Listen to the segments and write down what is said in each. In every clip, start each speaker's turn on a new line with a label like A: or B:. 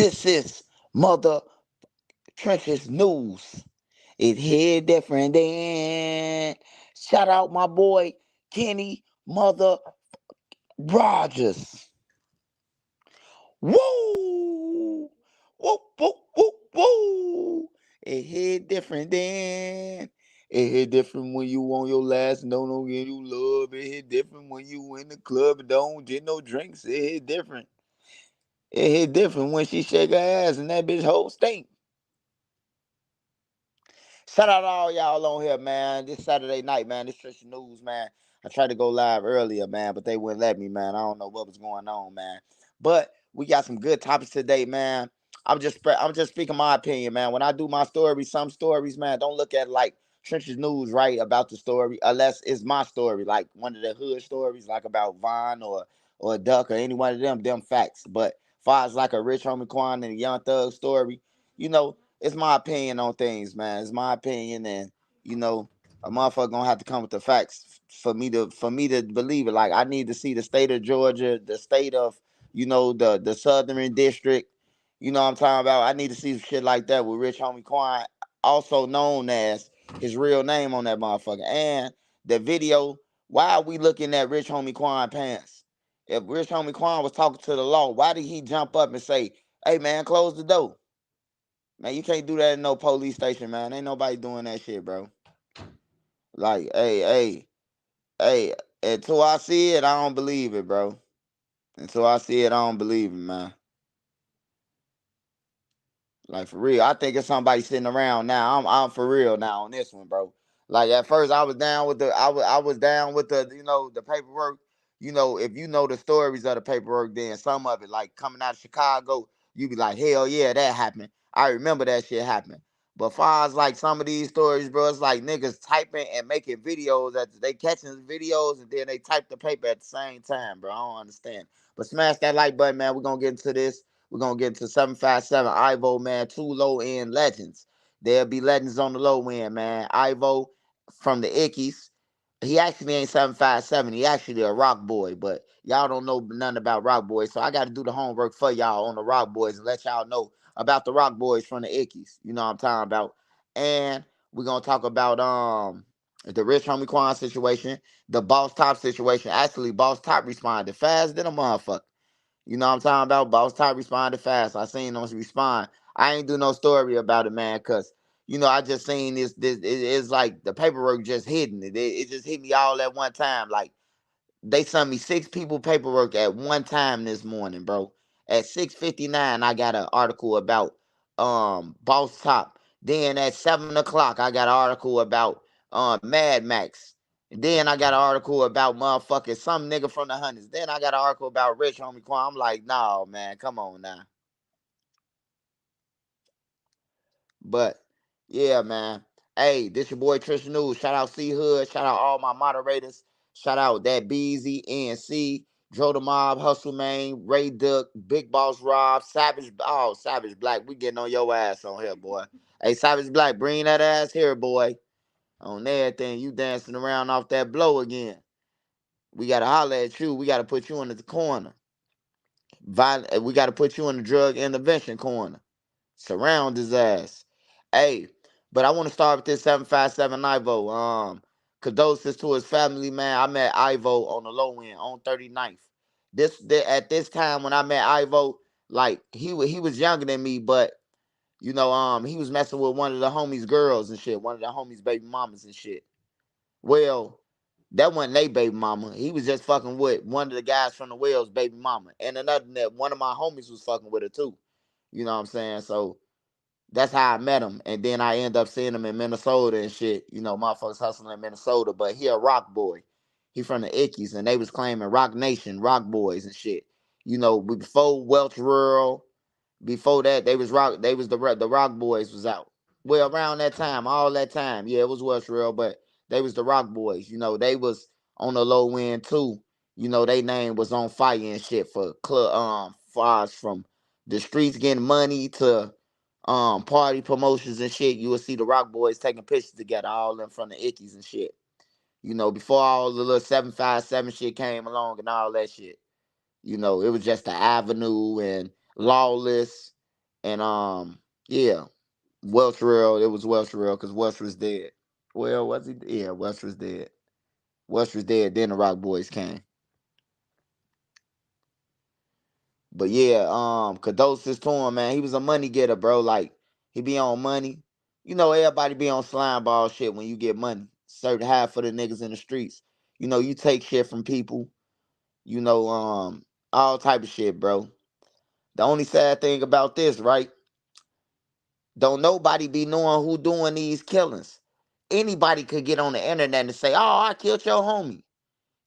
A: This is Mother Trenches News. It hit different then. Shout out my boy Kenny Mother Rogers. Woo! Woo, woo, woo, woo! It hit different then. It hit different when you on your last and don't get you love. It hit different when you in the club and don't get no drinks. It hit different. It hit different when she shake her ass and that bitch whole stink. Shout out to all y'all on here, man. This Saturday night, man. This Trisha News, man. I tried to go live earlier, man, but they wouldn't let me, man. I don't know what was going on, man. But we got some good topics today, man. I'm just speaking my opinion, man. When I do my stories, some stories, man, don't look at like Trenches News, right, about the story, unless it's my story, like one of the hood stories, like about Vaughn or Duck or any one of them facts. But far as like a Rich Homie Quan and a Young Thug story, you know, it's my opinion on things, man. It's my opinion, and you know, a motherfucker gonna have to come with the facts for me to believe it. Like I need to see the state of Georgia, the state of the Southern District. You know what I'm talking about? I need to see some shit like that with Rich Homie Quan, also known as his real name on that motherfucker, and the video. Why are we looking at Rich Homie Quan pants? If Rich Homie Quan was talking to the law, why did he jump up and say, "Hey man, close the door"? Man, you can't do that in no police station, man. Ain't nobody doing that shit, bro. Like, hey. Until I see it, I don't believe it, bro. Until I see it, I don't believe it, man. Like for real, I think it's somebody sitting around now. I'm for real now on this one, bro. Like at first, I was down with I was down with the paperwork. If you know the stories of the paperwork, then some of it like coming out of Chicago, you be like, hell yeah, that happened. I remember that shit happened. But far as like some of these stories, bro, it's like niggas typing and making videos that they catching videos and then they type the paper at the same time, bro. I don't understand. But smash that like button, man. We're gonna get into this. We're gonna get into 757 Ivvo, man. Two low end legends. There'll be legends on the low end, man. Ivvo from the Ickies. He actually ain't 757. He actually a rock boy, but y'all don't know nothing about rock boys. So I gotta do the homework for y'all on the rock boys and let y'all know about the rock boys from the Ickies. You know what I'm talking about. And we're gonna talk about the Rich Homie Quan situation, the Boss Top situation. Actually, Boss Top responded fast than a motherfucker. You know what I'm talking about? Boss Top responded fast. I seen them respond. I ain't do no story about it, man, cause I just seen it's like the paperwork just hidden. It just hit me all at one time. Like they sent me 6 people paperwork at one time this morning, bro. At 6:59, I got an article about Boss Top. Then at 7 o'clock, I got an article about Mad Max. And then I got an article about motherfucking some nigga from the hundreds. Then I got an article about Rich Homie Quan. I'm like, no, man, come on now. But yeah, man. Hey, this your boy Trish News. Shout out C Hood. Shout out all my moderators. Shout out that Beezy, NC, Joe the Mob, Hustle Man, Ray Duck, Big Boss Rob, Savage. Oh, Savage Black. We getting on your ass on here, boy. Hey, Savage Black, bring that ass here, boy. On everything. You dancing around off that blow again. We gotta holler at you. We gotta put you in the corner. We gotta put you in the drug intervention corner. Surround his ass. Hey, but I want to start with this 757 Ivo. Condolences to his family, man. I met Ivo on the low end on 39th. At this time when I met Ivo, like he was younger than me, but he was messing with one of the homies' girls and shit, one of the homies' baby mamas and shit. Well, that wasn't they baby mama. He was just fucking with one of the guys from the Wells baby mama. And another that one of my homies was fucking with her too. You know what I'm saying? So that's how I met him. And then I end up seeing him in Minnesota and shit. Motherfuckers hustling in Minnesota. But he a rock boy. He from the Ickies. And they was claiming Rock Nation, Rock Boys and shit. Before Welch Rural, before that, the Rock Boys was out. Well, around that time, all that time. Yeah, it was Welch Rural, but they was the Rock Boys. They was on the low end too. They name was on fire and shit for club far as from the streets getting money to party promotions and shit. You will see the Rock Boys taking pictures together, all in front of Ickies and shit. Before all the little 757 shit came along and all that shit. It was just the Avenue and Lawless. And yeah, Welch real. It was Welch real because Welch was dead. Well, was he? Yeah, Welch was dead. Welch was dead. Then the Rock Boys came. But yeah, condolences to him, man. He was a money getter, bro. Like he be on money. You know, everybody be on slime ball shit when you get money. Certain half of the niggas in the streets. You know, you take shit from people. You know, all type of shit, bro. The only sad thing about this, right? Don't nobody be knowing who doing these killings. Anybody could get on the internet and say, "Oh, I killed your homie."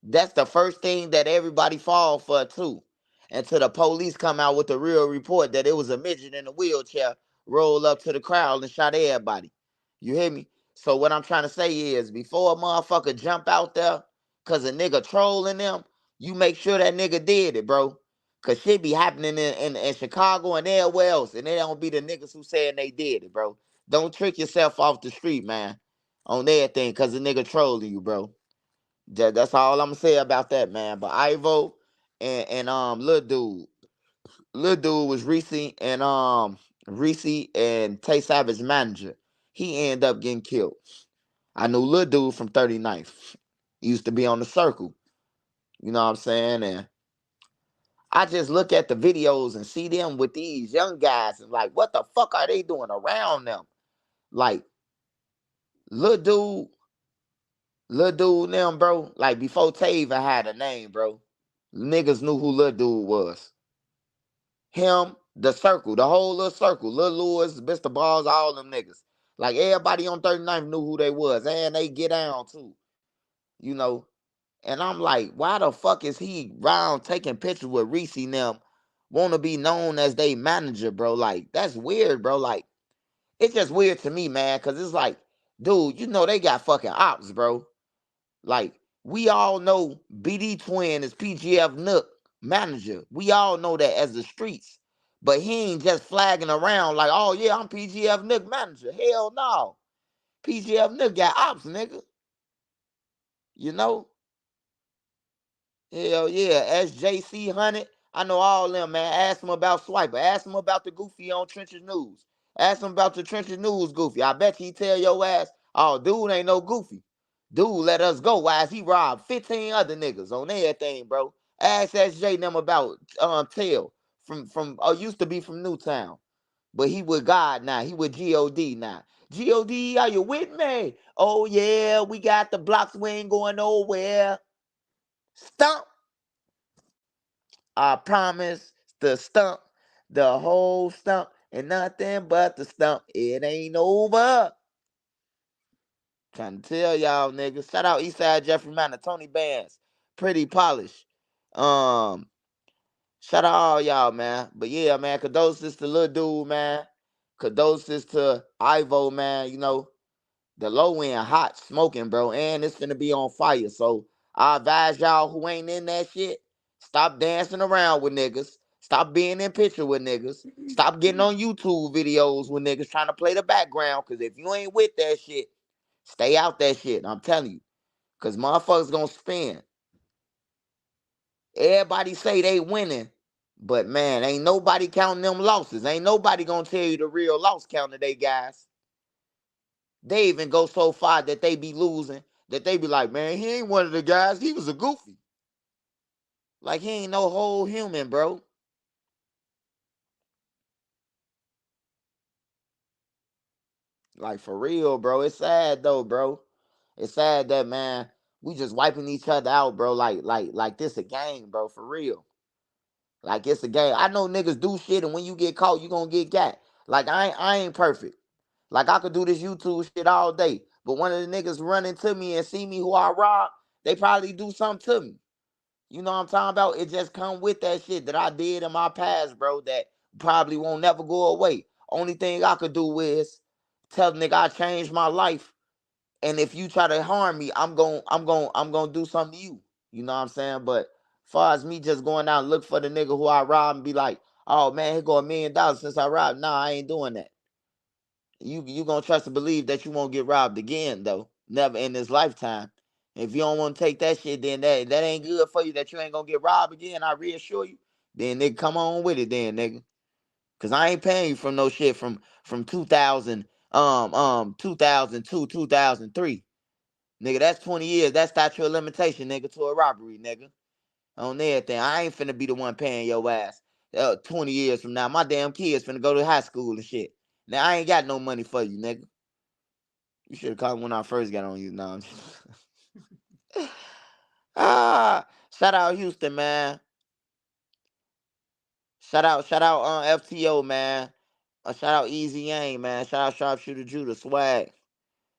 A: That's the first thing that everybody fall for too. Until the police come out with the real report that it was a midget in a wheelchair roll up to the crowd and shot everybody. You hear me? So what I'm trying to say is before a motherfucker jump out there cause a nigga trolling them, you make sure that nigga did it, bro. Cause shit be happening in Chicago and everywhere else. And they don't be the niggas who saying they did it, bro. Don't trick yourself off the street, man. On everything cause a nigga trolling you, bro. That's all I'm gonna say about that, man. But Ivvo and little dude was Reese and Tay Savage manager. He ended up getting killed. I knew little dude from 39th. He used to be on the circle. You know what I'm saying? And I just look at the videos and see them with these young guys and like, what the fuck are they doing around them? Like, little dude, them, bro. Like before Tay even had a name, bro. Niggas knew who little dude was. Him, the circle, the whole little circle, Lil Lewis, Mr. Balls, all them niggas. Like everybody on 39th knew who they was, and they get down too, you know. And I'm like, why the fuck is he round taking pictures with Reese and them? Want to be known as they manager, bro? Like that's weird, bro. Like it's just weird to me, man, because it's like, dude, you know they got fucking ops, bro. Like, we all know BD Twin is PGF Nook manager. We all know that as the streets. But he ain't just flagging around like, oh yeah, I'm PGF Nook manager. Hell no. PGF Nook got ops, nigga. You know? Hell yeah. SJC Hunted. I know all them, man. Ask them about Swiper. Ask them about the Goofy on Trenches News. Ask them about the Trenches News Goofy. I bet he tell your ass, oh, dude ain't no Goofy. Dude let us go. Why is he robbed 15 other niggas on everything, bro? Ask SJ them about Tail from used to be from Newtown. But he with God now. He with God now. God, are you with me? Oh yeah, we got the blocks. We ain't going nowhere. Stump. I promise the stump, the whole stump, and nothing but the stump. It ain't over. Trying to tell y'all niggas. Shout out Eastside Jeffrey Manor, Tony Bands, Pretty Polish. Um, Shout out all y'all, man. But yeah, man, condolences to little dude, man. Condolences to Ivvo, man. You know, the low end hot smoking, bro, and it's finna be on fire. So I advise y'all who ain't in that shit, stop dancing around with niggas. Stop being in picture with niggas. Stop getting on YouTube videos with niggas trying to play the background. Cause if you ain't with that shit, stay out that shit. I'm telling you. Cause motherfuckers gonna spin. Everybody say they winning. But man, ain't nobody counting them losses. Ain't nobody gonna tell you the real loss count today, guys. They even go so far that they be losing, that they be like, man, he ain't one of the guys. He was a goofy. Like he ain't no whole human, bro. Like for real, bro. It's sad though, bro. It's sad that man, we just wiping each other out, bro. Like this a game, bro. For real. Like it's a game. I know niggas do shit, and when you get caught, you gonna get got. Like I ain't perfect. Like I could do this YouTube shit all day, but one of the niggas run into me and see me who I rob, they probably do something to me. You know what I'm talking about? It just come with that shit that I did in my past, bro, that probably won't never go away. Only thing I could do is tell the nigga I changed my life. And if you try to harm me, I'm gonna do something to you. You know what I'm saying? But far as me just going out and look for the nigga who I robbed and be like, oh man, here go $1 million since I robbed. Nah, I ain't doing that. You gonna trust and believe that you won't get robbed again though. Never in this lifetime. If you don't want to take that shit, then that ain't good for you. That you ain't gonna get robbed again. I reassure you. Then nigga, come on with it, then nigga. Cause I ain't paying you from no shit from 2000 2002 2003. Nigga, that's 20 years. That's statute of limitation, nigga, to a robbery, nigga. On everything. I ain't finna be the one paying your ass 20 years from now. My damn kids finna go to high school and shit. Now I ain't got no money for you, nigga. You should have called me when I first got on you. Now. Shout out Houston, man. Shout out FTO, man. Shout out Easy Yang, man. Shout out Sharpshooter Judah, Swag.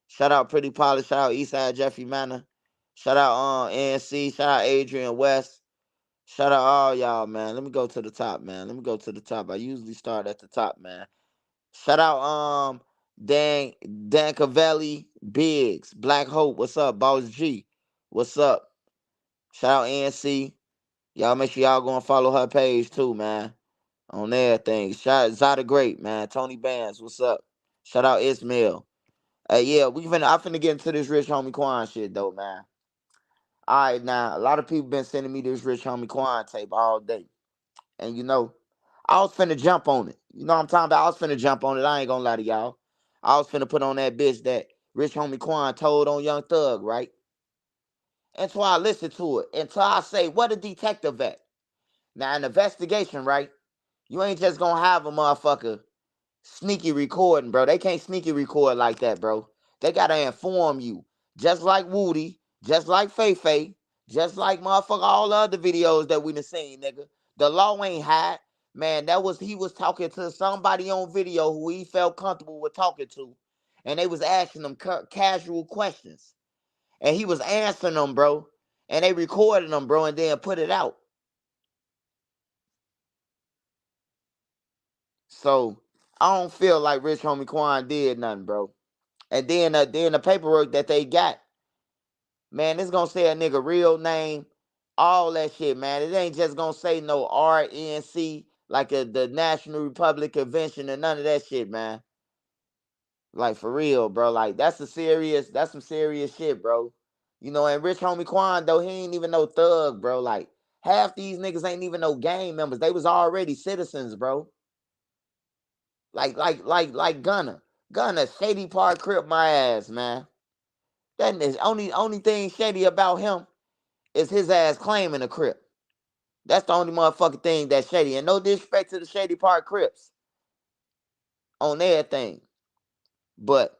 A: Shout out Pretty Polly. Shout out Eastside Jeffrey Manor. Shout out ANC. Shout out Adrian West. Shout out all y'all, man. Let me go to the top, man. Let me go to the top. I usually start at the top, man. Shout out Dan Cavelli, Biggs, Black Hope. What's up, Boss G? What's up? Shout out ANC. Y'all make sure y'all go and follow her page too, man. On everything. Shout out Zada Great, man. Tony Bands, what's up? Shout out Ismail. Yeah, I finna get into this Rich Homie Quan shit though, man. Alright, now a lot of people been sending me this Rich Homie Quan tape all day. And I was finna jump on it. You know what I'm talking about? I was finna jump on it. I ain't gonna lie to y'all. I was finna put on that bitch that Rich Homie Quan told on Young Thug, right? Until I listen to it. Until I say, what a detective at? Now, an investigation, right? You ain't just gonna have a motherfucker sneaky recording, bro. They can't sneaky record like that, bro. They gotta inform you. Just like Woody, just like Feifei, just like motherfucker all the other videos that we done seen, nigga. The law ain't hot. Man, he was talking to somebody on video who he felt comfortable with talking to. And they was asking them casual questions. And he was answering them, bro. And they recorded them, bro, and then put it out. So I don't feel like Rich Homie Quan did nothing, bro. And then the paperwork that they got, man, it's gonna say a nigga real name, all that shit, man. It ain't just gonna say no RNC like the National Republic Convention and none of that shit, man. Like for real, bro. Like that's some serious shit, bro. And Rich Homie Quan though, he ain't even no thug, bro. Like half these niggas ain't even no gang members. They was already citizens, bro. Like Gunna. Gunna, Shady Park Crip my ass, man. That is only thing shady about him is his ass claiming a Crip. That's the only motherfucking thing that's shady. And no disrespect to the Shady Park Crips on everything. But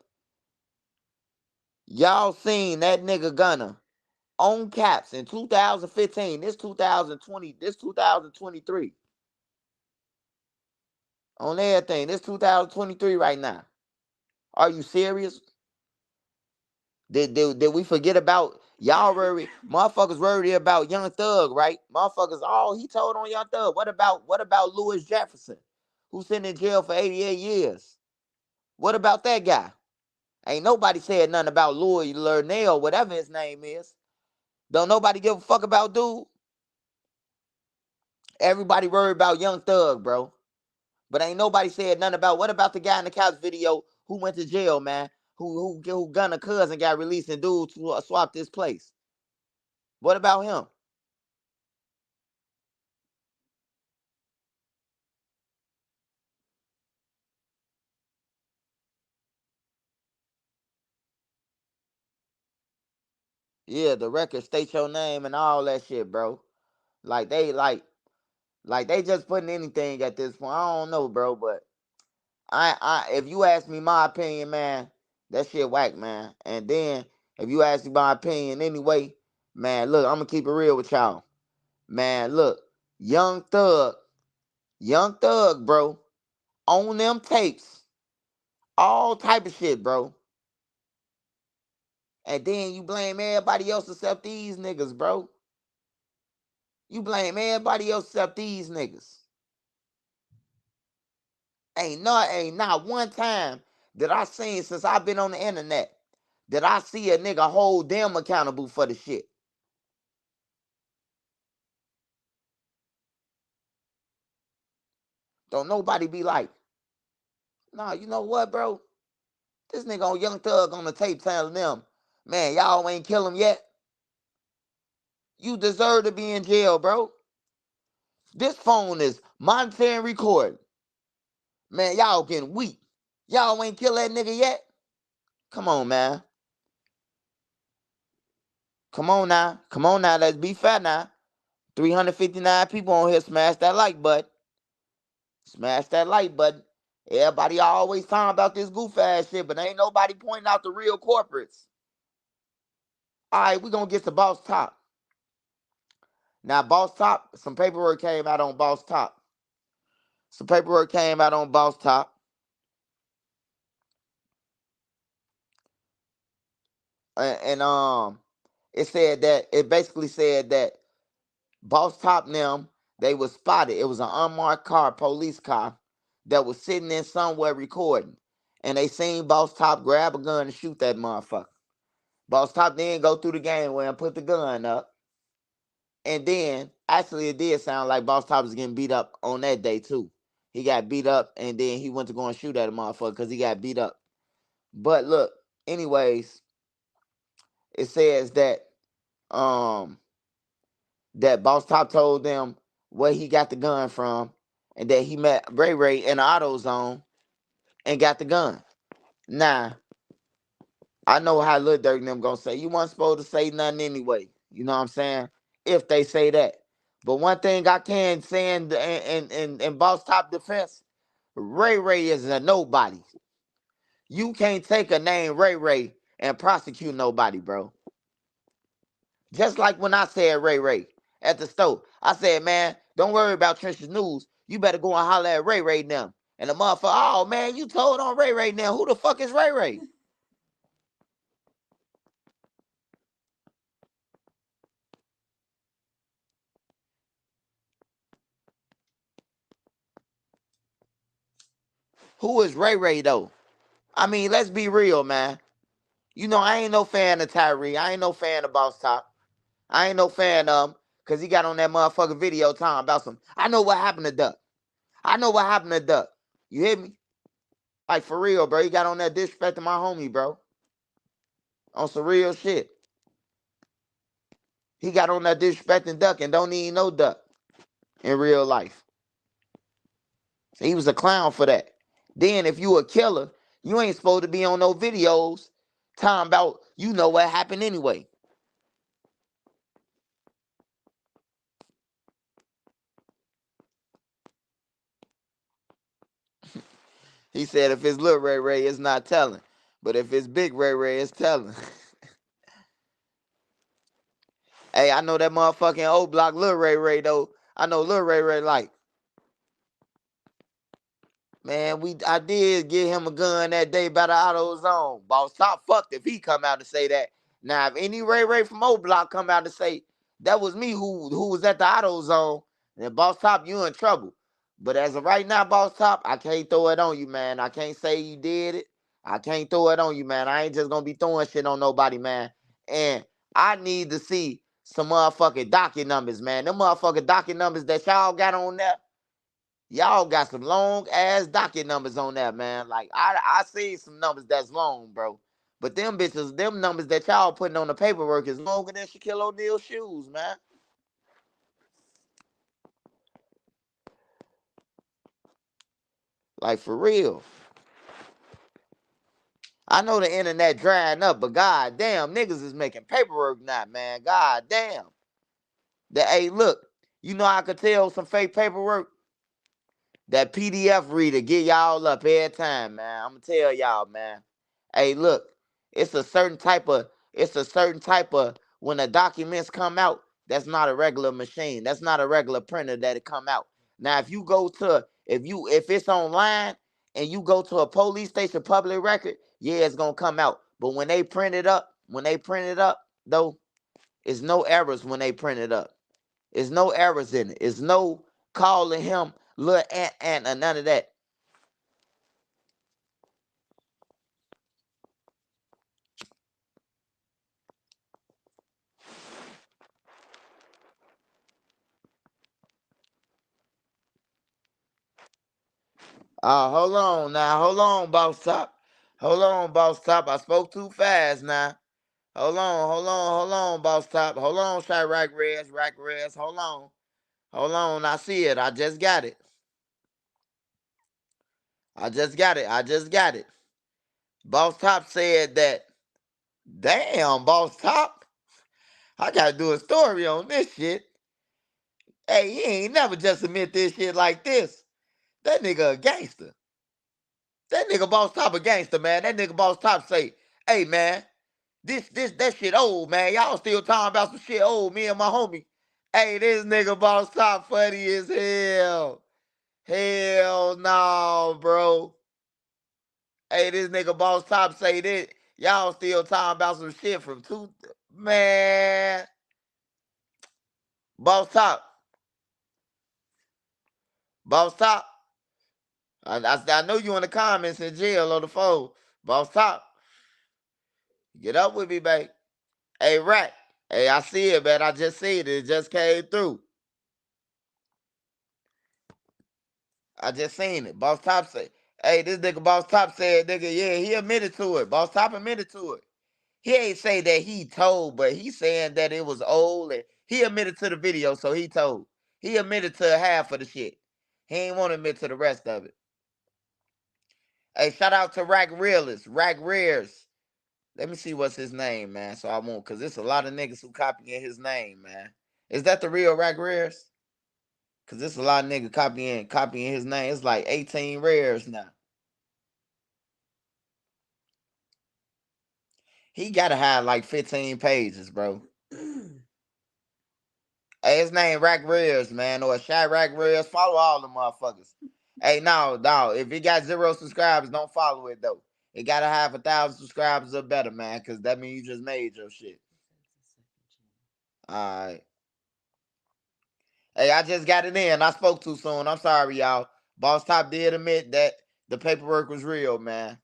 A: y'all seen that nigga Gunna on caps in 2015. This 2020, this 2023. On everything. This 2023 right now. Are you serious? Did we forget about y'all worried? Motherfuckers worried about Young Thug, right? Motherfuckers, he told on Young Thug. What about Louis Jefferson, who's sitting in jail for 88 years? What about that guy? Ain't nobody said nothing about Louis Lernell, whatever his name is. Don't nobody give a fuck about dude. Everybody worried about Young Thug, bro. But ain't nobody said nothing about what about the guy in the couch video who went to jail, man? Who Gunna cousin got released and dude swapped this place. What about him? Yeah, the record state your name and all that shit, bro. Like they just putting anything at this point. I don't know, bro, but if you ask me my opinion, man, that shit whack, man. And then if you ask me my opinion anyway, man, look, I'm gonna keep it real with y'all. Man, look, Young Thug, bro, on them tapes, all type of shit, bro. And then you blame everybody else except these niggas, bro. You blame everybody else except these niggas. Ain't not one time that I seen since I've been on the internet that I see a nigga hold them accountable for the shit. Don't nobody be like, nah, you know what, bro? This nigga on Young Thug on the tape telling them, man, y'all ain't kill him yet. You deserve to be in jail, bro. This phone is monitoring recording. Man, y'all getting weak. Y'all ain't kill that nigga yet. Come on, man. Come on now. Come on now. Let's be fair now. 359 people on here. Smash that like button. Smash that like button. Everybody always talking about this goof ass shit, but ain't nobody pointing out the real corporates. All right, we gonna get to Boss Top. Now, Boss Top, some paperwork came out on Boss Top. Some paperwork came out on Boss Top. And it said that it basically said that Boss Top and them, they was spotted. It was an unmarked car, police car, that was sitting in somewhere recording. And they seen Boss Top grab a gun and shoot that motherfucker. Boss Top then go through the gangway and put the gun up. And then, actually, it did sound like Boss Top was getting beat up on that day, too. He got beat up, and then he went to go and shoot at a motherfucker because he got beat up. But look, anyways, it says um that Boss Top told them where he got the gun from, and that he met Ray Ray in the auto zone and got the gun. Now, I know how Lil Durk and them gonna say, you weren't supposed to say nothing anyway. You know what I'm saying? If they say that. But one thing I can say in Boss Top defense, Ray Ray is a nobody. You can't take a name Ray Ray and prosecute nobody, bro. Just like when I said Ray Ray at the store. I said, man, don't worry about Trench's News. You better go and holler at Ray Ray now. And the motherfucker, oh man, you told on Ray Ray now. Who the fuck is Ray Ray? Who is Ray Ray though? I mean, let's be real, man. You know, I ain't no fan of Tyree. I ain't no fan of Boss Top. I ain't no fan of him because he got on that motherfucking video talking about some. I know what happened to Duck. I know what happened to Duck. You hear me? Like for real, bro. He got on that disrespecting my homie, bro. On some real shit. He got on that disrespecting Duck and don't even know Duck in real life. So he was a clown for that. Then if you a killer, you ain't supposed to be on no videos talking about you know what happened anyway. He said if it's little Ray Ray, it's not telling. But if it's big Ray Ray, it's telling. Hey, I know that motherfucking old block Lil Ray Ray though. I know Lil Ray Ray like, man, I did get him a gun that day by the auto zone. Boss Top fucked if he come out and say that. Now if any Ray Ray from old block come out and say that was me who was at the auto zone, then Boss Top, you in trouble. But as of right now, Boss Top, I can't throw it on you, man. I can't say you did it. I can't throw it on you, man. I ain't just gonna be throwing shit on nobody, man. And I need to see some motherfucking docket numbers, man. Them motherfucking docket numbers that y'all got on there, y'all got some long ass docket numbers on that, man. Like I see some numbers that's long, bro. But them bitches, them numbers that y'all putting on the paperwork is longer than Shaquille O'Neal's shoes, man. Like for real. I know the internet drying up, but god damn, niggas is making paperwork now, man. God damn. That hey, look, you know I could tell some fake paperwork. That PDF reader get y'all up every time, man. I'm gonna tell y'all, man. Hey, look, it's a certain type of when the documents come out, that's not a regular machine. That's not a regular printer that it come out. Now, if it's online and you go to a police station public record, yeah, it's gonna come out. But when they print it up, though, it's no errors when they print it up. It's no errors in it. It's no calling him little ant or none of that. Hold on now. Hold on, boss top. Hold on, boss top. I spoke too fast now. Hold on, boss top. Hold on, Shy Rack Reds. Hold on. Hold on. I see it. I just got it. I just got it. I just got it. Boss Top said that, damn, Boss Top, I gotta do a story on this shit. Hey, he ain't never just admit this shit like this. That nigga a gangster. That nigga Boss Top a gangster, man. That nigga Boss Top say, hey, man, that shit old, man. Y'all still talking about some shit old, me and my homie. Hey, this nigga Boss Top funny as hell. Hell no, bro. Hey, this nigga Boss Top say this. Y'all still talking about some shit from man. Boss Top. Boss Top. I know you in the comments in jail on the phone. Boss Top. Get up with me, babe. Hey, Rat. Hey, I see it, man. I just see it. It just came through. I just seen it. Boss Top say, hey, this nigga Boss Top said, nigga, yeah, he admitted to it. Boss Top admitted to it. He ain't say that he told, but he saying that it was old and he admitted to the video, so he told. He admitted to half of the shit. He ain't want to admit to the rest of it. Hey, shout out to Rack Realist, Rack Rears. Let me see what's his name, man, so I won't, because there's a lot of niggas who copying his name, man. Is that the real Rack Rears? Because there's a lot of niggas copying his name. It's like 18 rares now. He gotta have like 15 pages, bro. Hey, his name Rack Rears, man, or Shy Rack Rears. Follow all the motherfuckers. Hey, no. If it got 0 subscribers, don't follow it though. It gotta have 1,000 subscribers or better, man, because that means you just made your shit. Alright. Hey, I just got it in. I spoke too soon. I'm sorry, y'all. Boss Top did admit that the paperwork was real, man.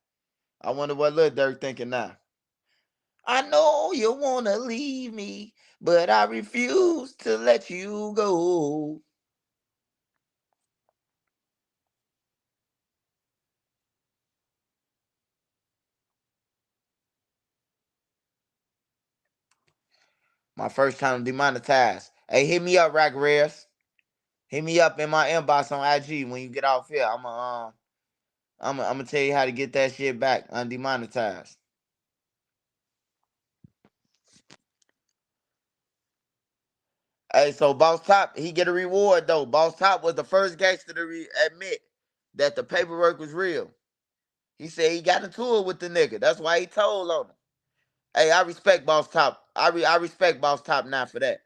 A: I wonder what Lil Durk thinking now. I know you wanna leave me, but I refuse to let you go. My first time demonetized. Hey, hit me up, Rack Rares. Hit me up in my inbox on IG when you get off here. I'm gonna tell you how to get that shit back undemonetized. Hey, so Boss Top, he get a reward though. Boss Top was the first gangster to admit that the paperwork was real. He said he got into it with the nigga. That's why he told on him. Hey, I respect Boss Top. I respect Boss Top now for that.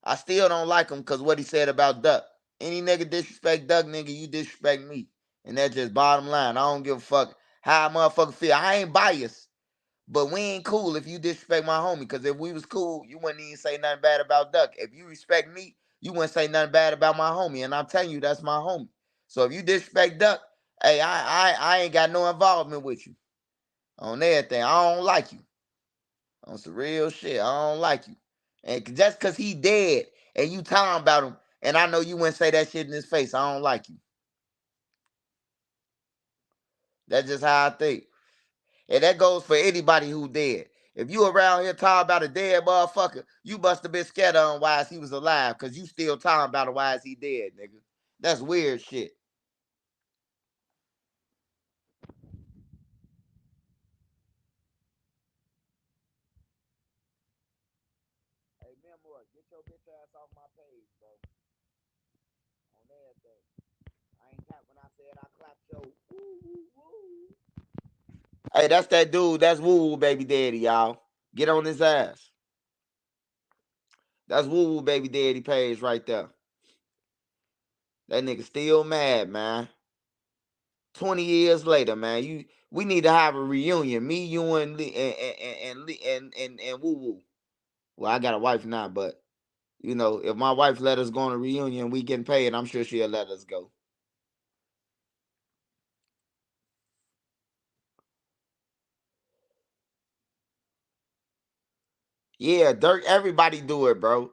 A: I still don't like him because what he said about Duck. Any nigga disrespect Duck, nigga, you disrespect me. And that's just bottom line. I don't give a fuck how a motherfucker feel. I ain't biased. But we ain't cool if you disrespect my homie. Because if we was cool, you wouldn't even say nothing bad about Duck. If you respect me, you wouldn't say nothing bad about my homie. And I'm telling you, that's my homie. So if you disrespect Duck, hey, I ain't got no involvement with you. On everything. I don't like you. On some real shit. I don't like you. And just cause he dead and you talking about him, and I know you wouldn't say that shit in his face. I don't like you. That's just how I think. And that goes for anybody who dead. If you around here talking about a dead motherfucker, you must have been scared of him while he was alive, cause you still talking about him while he dead, nigga. That's weird shit. Hey, Memoir, get your bitch ass off my page, bro. On everything. I ain't cap when I said I clapped your woo woo woo. Hey, that's that dude. That's Woo Woo Baby Daddy, y'all. Get on his ass. That's Woo Woo Baby Daddy page right there. That nigga still mad, man. 20 years later, man. We need to have a reunion. Me, you, and Lee, and Woo Woo. Well, I got a wife now, but if my wife let us go on a reunion, we getting paid. I'm sure she'll let us go. Yeah, Dirk. Everybody do it, bro.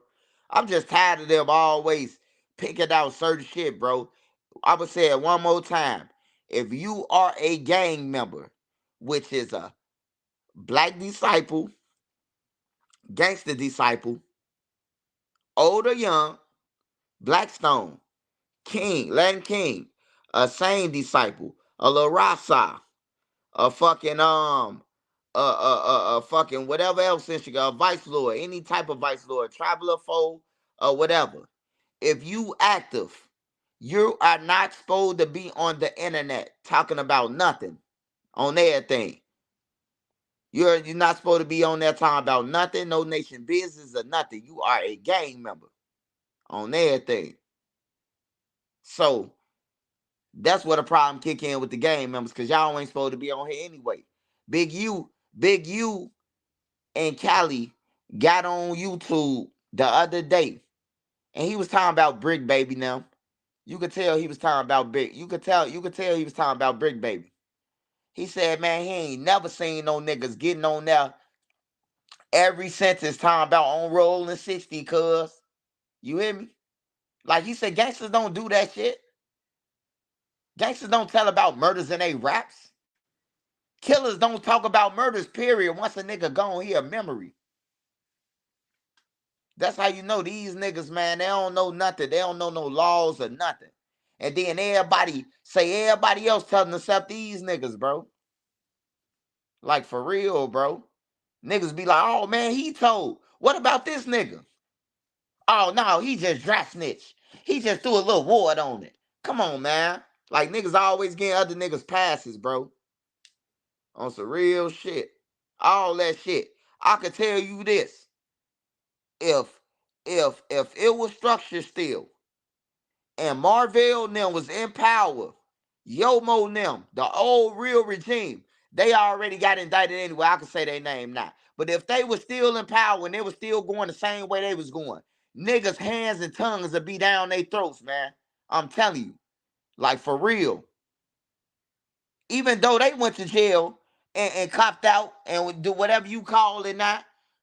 A: I'm just tired of them always picking out certain shit, bro. I would say it one more time. If you are a gang member, which is a black disciple, gangster disciple, old or young, Blackstone, King, Latin King, a sane disciple, a La Raza, a fucking fucking whatever else since you got a vice lord, any type of vice lord, traveler foe, or whatever. If you active, you are not supposed to be on the internet talking about nothing on everything. You're not supposed to be on there talking about nothing, no nation business or nothing. You are a gang member on everything. So that's where the problem kick in with the gang members, because y'all ain't supposed to be on here anyway. Big U and Cali got on YouTube the other day, and he was talking about Brick Baby now. You could tell he was talking about Big. You could tell he was talking about Brick Baby. He said, man, he ain't never seen no niggas getting on there every sentence talking about on rolling 60, cuz. You hear me? Like he said, gangsters don't do that shit. Gangsters don't tell about murders in they raps. Killers don't talk about murders, period. Once a nigga gone, he a memory. That's how you know these niggas, man, they don't know nothing. They don't know no laws or nothing. And then everybody else telling themselves these niggas, bro. Like for real, bro. Niggas be like, oh man, he told. What about this nigga? Oh no, he just dry snitch. He just threw a little ward on it. Come on, man. Like niggas always getting other niggas passes, bro. On some real shit. All that shit. I could tell you this. If if it was structured still and Marvell and them was in power, Yomo and them, the old real regime, they already got indicted anyway. I can say their name now. But if they were still in power and they were still going the same way they was going, niggas' hands and tongues would be down their throats, man. I'm telling you. Like for real. Even though they went to jail and copped out and would do whatever you call it now,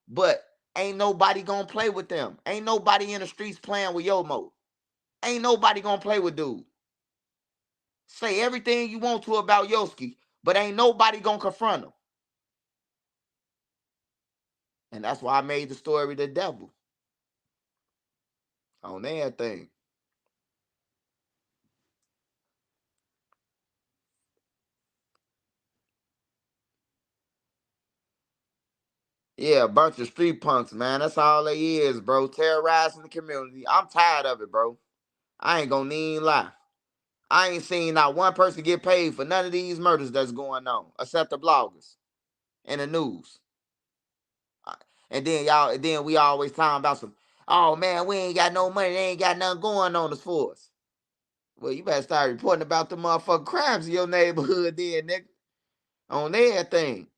A: but ain't nobody gonna play with them. Ain't nobody in the streets playing with Yomo. Ain't nobody gonna play with dude. Say everything you want to about Yoski, but ain't nobody gonna confront him. And that's why I made the story the devil on everything. Yeah, a bunch of street punks, man. That's all they is, bro. Terrorizing the community. I'm tired of it, bro. I ain't gonna even lie. I ain't seen not one person get paid for none of these murders that's going on, except the bloggers and the news. And then we always talking about some, oh man, we ain't got no money, they ain't got nothing going on as for us. Well, you better start reporting about the motherfucking crimes in your neighborhood then, nigga. On everything.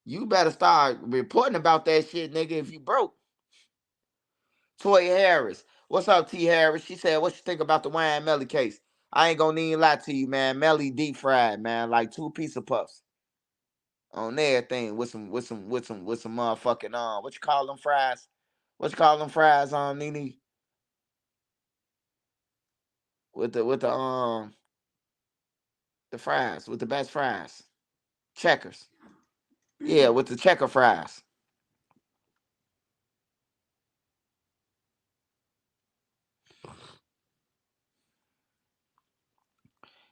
A: You better start reporting about that shit, nigga, if you broke. Toy Harris. What's up, T. Harris? She said, what you think about the Wayne Melly case? I ain't gonna even lie to you, man. Melly deep fried, man. Like 2 piece of puffs. On everything with some motherfucking what you call them fries? What you call them fries, Nene? With the fries, with the best fries. Checkers. Yeah, with the checker fries.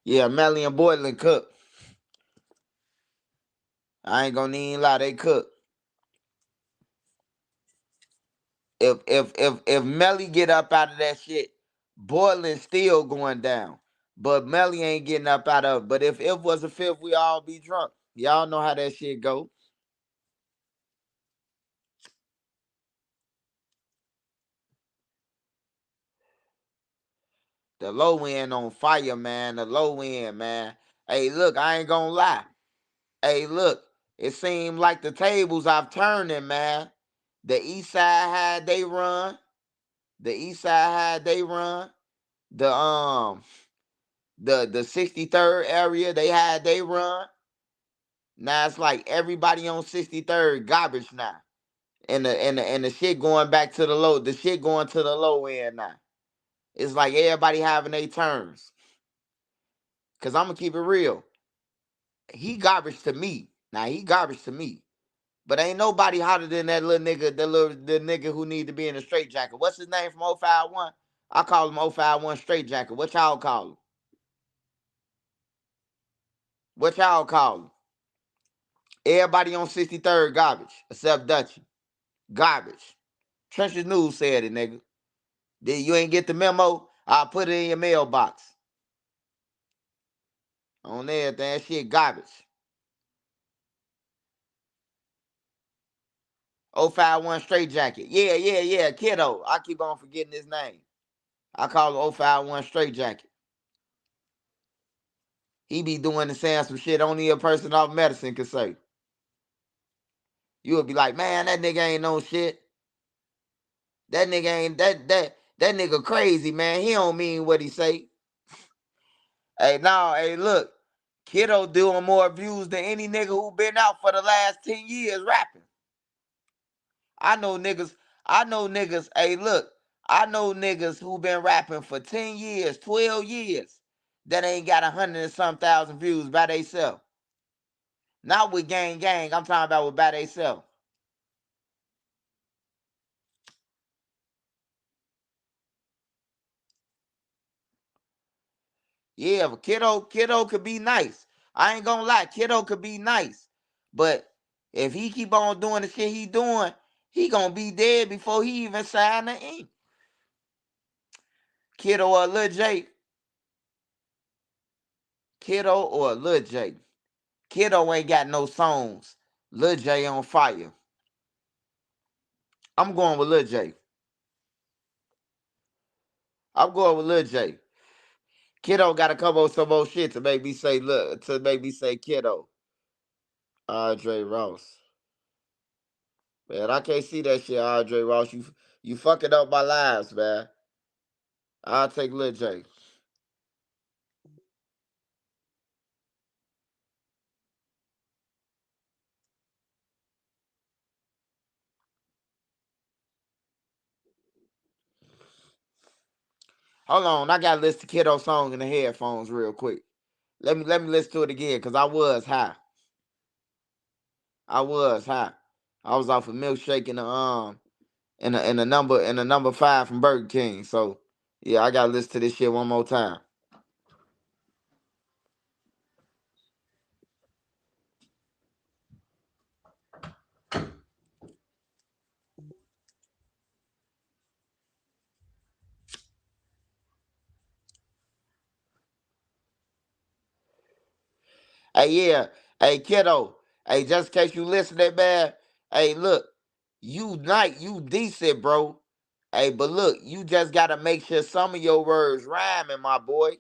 A: Yeah, Melly and Boylan cook. I ain't gonna even lie, they cook. If Melly get up out of that shit, Boylan still going down. But Melly ain't getting up out of it. But if it was a fifth, we all be drunk. Y'all know how that shit go. The low end on fire, man. The low end, man. Hey, look, I ain't gonna lie. Hey, look, it seemed like the tables I've turned in, man. The east side had they run. The east side had they run. The 63rd area, they had they run. Now it's like everybody on 63rd garbage now. And the shit going back to the low, the shit going to the low end now. It's like everybody having their turns. Cause I'm gonna keep it real. He garbage to me. Now he garbage to me. But ain't nobody hotter than that little nigga, the nigga who need to be in a straight jacket. What's his name from 051? I call him 051 straight jacket. What y'all call him? What y'all call him? Everybody on 63rd garbage, except Dutchy. Garbage. Trenches News said it, nigga. Then you ain't get the memo? I'll put it in your mailbox. On everything, that shit garbage. 051 Straight Jacket. Yeah. Kiddo. I keep on forgetting his name. I call him 051 Straight Jacket. He be doing and saying some shit only a person off medicine can say. You would be like, man, that nigga ain't no shit. That nigga ain't that nigga crazy, man. He don't mean what he say. Hey, look. Kiddo doing more views than any nigga who been out for the last 10 years rapping. I know niggas, hey, look. I know niggas who been rapping for 10 years, 12 years, that ain't got 100 and some thousand views by theyself. Not with gang, I'm talking about with by theyself. Yeah, but kiddo could be nice. I ain't gonna lie, kiddo could be nice. But if he keep on doing the shit he doing, he gonna be dead before he even sign the ink. Kiddo or Lil J. Kiddo or Lil J. Kiddo ain't got no songs. Lil J on fire. I'm going with Lil J. I'm going with Lil J. Kiddo got to come on some more shit to make me say look to make me say Kiddo. Andre Ross. Man, I can't see that shit, Andre Ross. You fucking up my lives, man. I'll take Lil J. Hold on, I gotta listen to Kiddo song in the headphones real quick. Let me listen to it again, cause I was high. I was high. I was off a milkshake in the number 5 from Burger King. So yeah, I gotta listen to this shit one more time. Hey, yeah. Hey, kiddo. Hey, just in case you listen that bad. Hey, look. You decent, bro. Hey, but look, you just gotta make sure some of your words rhyming, my boy.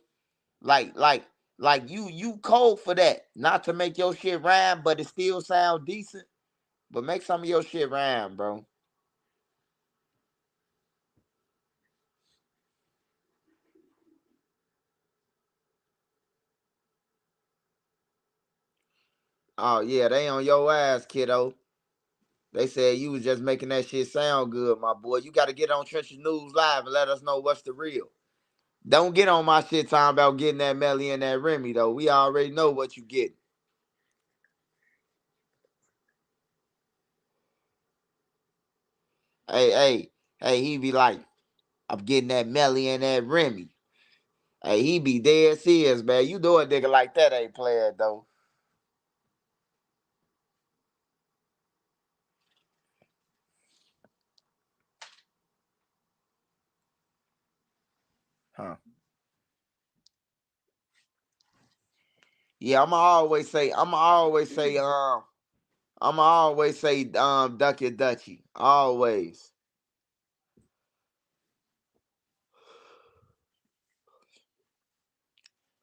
A: Like, like, like you cold for that. Not to make your shit rhyme, but it still sound decent. But make some of your shit rhyme, bro. Oh yeah, they on your ass, kiddo. They said you was just making that shit sound good, my boy. You gotta get on Trenches News Live and let us know what's the real. Don't get on my shit talking about getting that Melly and that Remy though. We already know what you get. Hey, he be like, I'm getting that Melly and that Remy. Hey, he be dead serious, man. You know a nigga like that ain't playing though. Huh. Yeah, I'ma always say Ducky Dutchy. Always.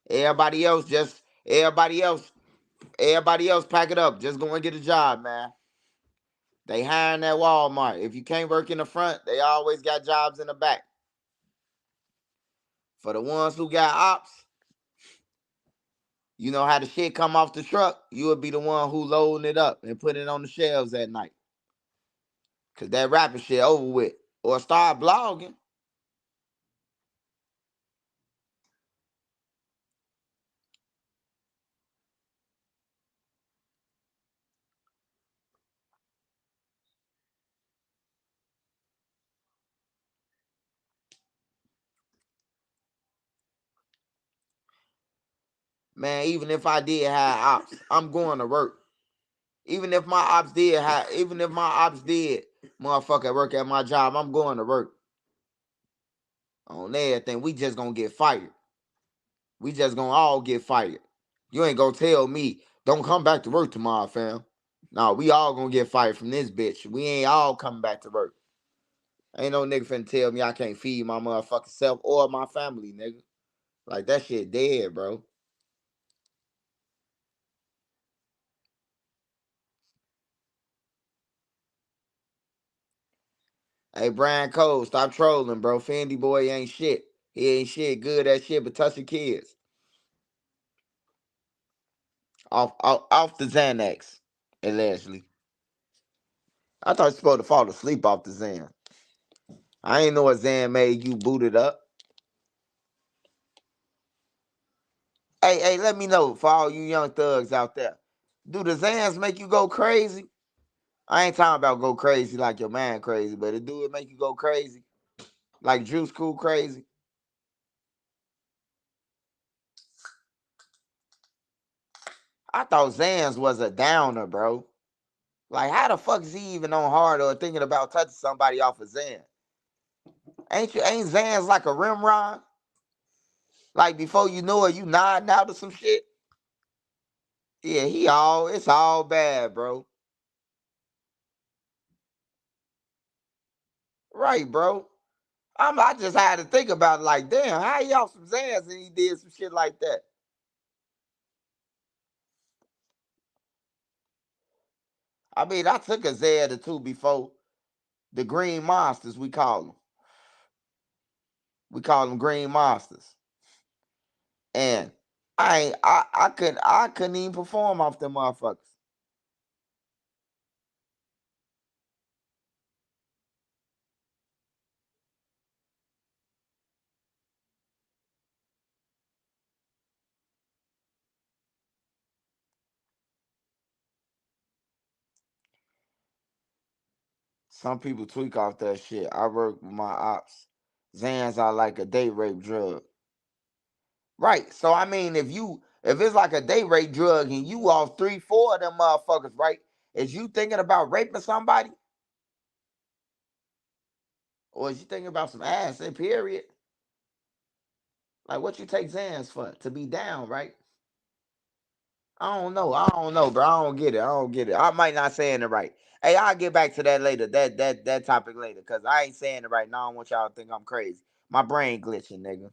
A: Everybody else just everybody else pack it up. Just go and get a job, man. They hiring at Walmart. If you can't work in the front, they always got jobs in the back. For the ones who got ops, you know how the shit come off the truck, you would be the one who loading it up and put it on the shelves at night. Cause that rapping shit over with. Or start blogging. Man, even if I did have ops, I'm going to work. Even if my ops did, motherfucker, work at my job, I'm going to work. On everything, we just gonna get fired. We just gonna all get fired. You ain't gonna tell me, don't come back to work tomorrow, fam. No, we all gonna get fired from this bitch. We ain't all coming back to work. Ain't no nigga finna tell me I can't feed my motherfucking self or my family, nigga. Like, that shit dead, bro. Hey, Brian Cole, stop trolling, bro. Fendi boy ain't shit. He ain't shit good at shit but touching kids. Off the Xanax, allegedly. I thought you supposed to fall asleep off the Xan. I ain't know a Xan made you booted up. Hey, let me know for all you young thugs out there. Do the Xans make you go crazy? I ain't talking about go crazy like your man crazy, but it do it make you go crazy? Like Juice Cool crazy? I thought Xans was a downer, bro. Like, how the fuck is he even on hard or thinking about touching somebody off a Xan? Ain't Xans like a rimron? Like, before you know it, you nodding out of some shit? Yeah, it's all bad, bro. Right, bro. I just had to think about it like, damn, how he off some Xans and he did some shit like that? I mean, I took a Xan or two before. The green monsters, we call them. We call them green monsters. And I couldn't even perform off them motherfuckers. Some people tweak off that shit. I work with my ops. Xans are like a date rape drug. Right. So I mean, if it's like a date rape drug and you off three, four of them motherfuckers, right? Is you thinking about raping somebody? Or is you thinking about some ass in period? Like, what you take Xans for? To be down, right? I don't know. I don't know, bro. I don't get it. I don't get it. I might not saying it right. Hey, I'll get back to that later. That topic later. Cause I ain't saying it right now. I don't want y'all to think I'm crazy. My brain glitching, nigga.